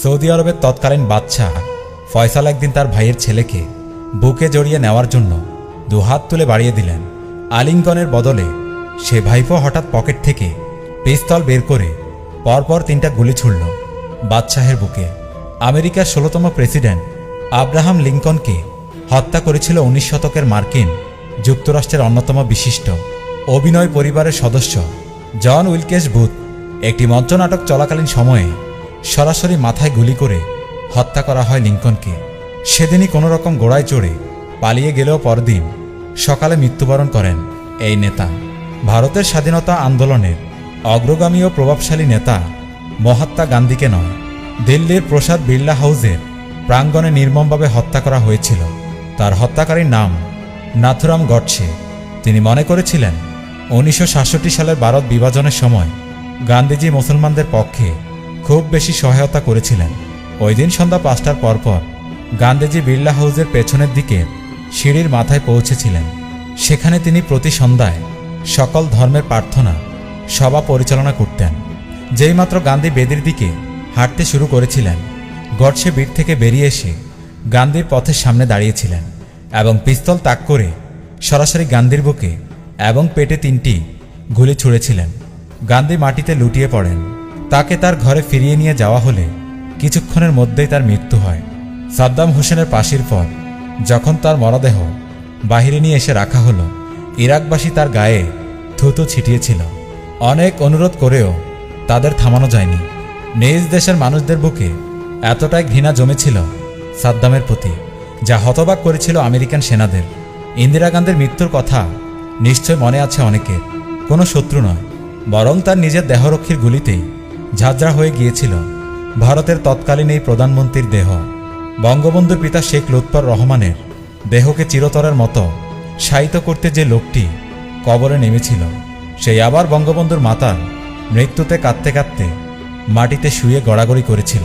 Saudi আরবের তৎকালীন বাদশাহ ফয়সাল একদিন তার ভাইয়ের ছেলেকে বুকে জড়িয়ে নেওয়ার জন্য দুহাত তুলে বাড়িয়ে দিলেন। আলিঙ্গনের বদলে সে ভাইপো হঠাৎ পকেট থেকে পিস্তল বের করে পরপর 3টা গুলি ছুড়ল বাদশাহের বুকে। আমেরিকার 16তম প্রেসিডেন্ট আব্রাহাম লিঙ্কনকে হত্যা করেছিল 19 শতকের মার্কিন যুক্তরাষ্ট্রের অন্যতম বিশিষ্ট অভিনয় পরিবারের সদস্য জন উইলকেস বুথ। একটি মঞ্চনাটক চলাকালীন সময়ে সরাসরি মাথায় গুলি করে হত্যা করা হয় লিঙ্কনকে। সেদিনই কোনো রকম ঘোড়ায় চড়ে পালিয়ে গেলেও পরদিন সকালে মৃত্যুবরণ করেন এই নেতা। ভারতের স্বাধীনতা আন্দোলনের অগ্রগামী ও প্রভাবশালী নেতা মহাত্মা গান্ধীকে নয়, দিল্লির প্রসাদ বিড়লা হাউসের প্রাঙ্গণে নির্মমভাবে হত্যা করা হয়েছিল। তার হত্যাকারীর নাম নাথুরাম গডসে। তিনি মনে করেছিলেন 1967 সালের ভারত বিভাজনের সময় গান্ধীজি মুসলমানদের পক্ষে খুব বেশি সহায়তা করেছিলেন। ওই দিন সন্ধ্যা 5টার পরপর গান্ধীজি বিড়লা হাউসের পেছনের দিকে সিঁড়ির মাথায় পৌঁছেছিলেন। সেখানে তিনি প্রতি সন্ধ্যায় সকল ধর্মের প্রার্থনা সভা পরিচালনা করতেন। যেইমাত্র গান্ধী বেদির দিকে হাঁটতে শুরু করেছিলেন, গডসে ভিড় থেকে বেরিয়ে এসে গান্ধীর পথের সামনে দাঁড়িয়েছিলেন এবং পিস্তল তাক করে সরাসরি গান্ধীর বুকে এবং পেটে 3টি গুলি ছুঁড়েছিলেন। গান্ধী মাটিতে লুটিয়ে পড়েন। তাকে তার ঘরে ফিরিয়ে নিয়ে যাওয়া হলে কিছুক্ষণের মধ্যেই তার মৃত্যু হয়। সাদ্দাম হোসেনের ফাঁসির পর যখন তার মরদেহ বাহিরে নিয়ে এসে রাখা হলো, ইরাকবাসী তার গায়ে থুতু ছিটিয়েছিল। অনেক অনুরোধ করেও তাদের থামানো যায়নি। নিজ দেশের মানুষদের বুকে এতটাই ঘৃণা জমেছিল সাদ্দামের প্রতি, যা হতবাক করেছিল আমেরিকান সেনাদের। ইন্দিরা গান্ধীর মৃত্যুর কথা নিশ্চয় মনে আছে অনেকের। কোনো শত্রু নয়, বরং তার নিজের দেহরক্ষীর গুলিতেই ঝাঁঝরা হয়ে গিয়েছিল ভারতের তৎকালীন এই প্রধানমন্ত্রীর দেহ। বঙ্গবন্ধুর পিতা শেখ লুৎফর রহমানের দেহকে চিরতরের মতো শায়িত করতে যে লোকটি কবরে নেমেছিল, সেই আবার বঙ্গবন্ধুর মাতার মৃত্যুতে কাঁদতে কাঁদতে মাটিতে শুয়ে গড়াগড়ি করেছিল।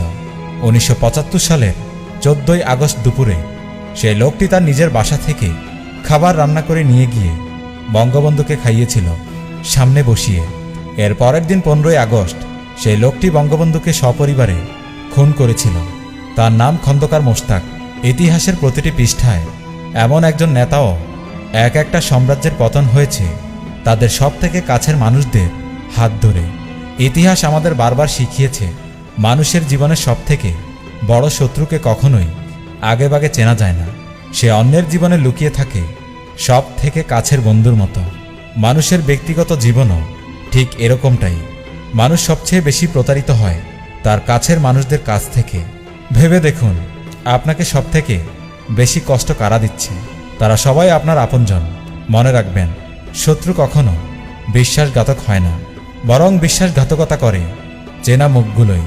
1975 সালের 14ই আগস্ট দুপুরে সেই লোকটি তার নিজের বাসা থেকে খাবার রান্না করে নিয়ে গিয়ে বঙ্গবন্ধুকে খাইয়েছিল সামনে বসিয়ে। এর পরের দিন 15ই আগস্ট সেই লোকটি বঙ্গবন্ধুকে সপরিবারে খুন করেছিল। তার নাম খন্দকার মোশতাক। ইতিহাসের প্রতিটি পৃষ্ঠায় এমন একজন নেতাও এক একটা সাম্রাজ্যের পতন হয়েছে তাদের সবথেকে কাছের মানুষদের হাত ধরে। ইতিহাস আমাদের বারবার শিখিয়েছে, মানুষের জীবনের সবথেকে বড় শত্রুকে কখনোই আগেভাগে চেনা যায় না। সে অন্যের জীবনে লুকিয়ে থাকে সব থেকে কাছের বন্ধুর মতো। মানুষের ব্যক্তিগত জীবনও ঠিক এরকমটাই। মানুষ সবচেয়ে বেশি প্রতারিত হয় তার কাছের মানুষদের কাছ থেকে। ভেবে দেখুন, আপনাকে সবথেকে বেশি কষ্ট কারা দিচ্ছে? তারা সবাই আপনার আপনজন। মনে রাখবেন, শত্রু কখনো বিশ্বাসঘাতক হয় না, বরং বিশ্বাসঘাতকতা করে চেনা মুখগুলোই।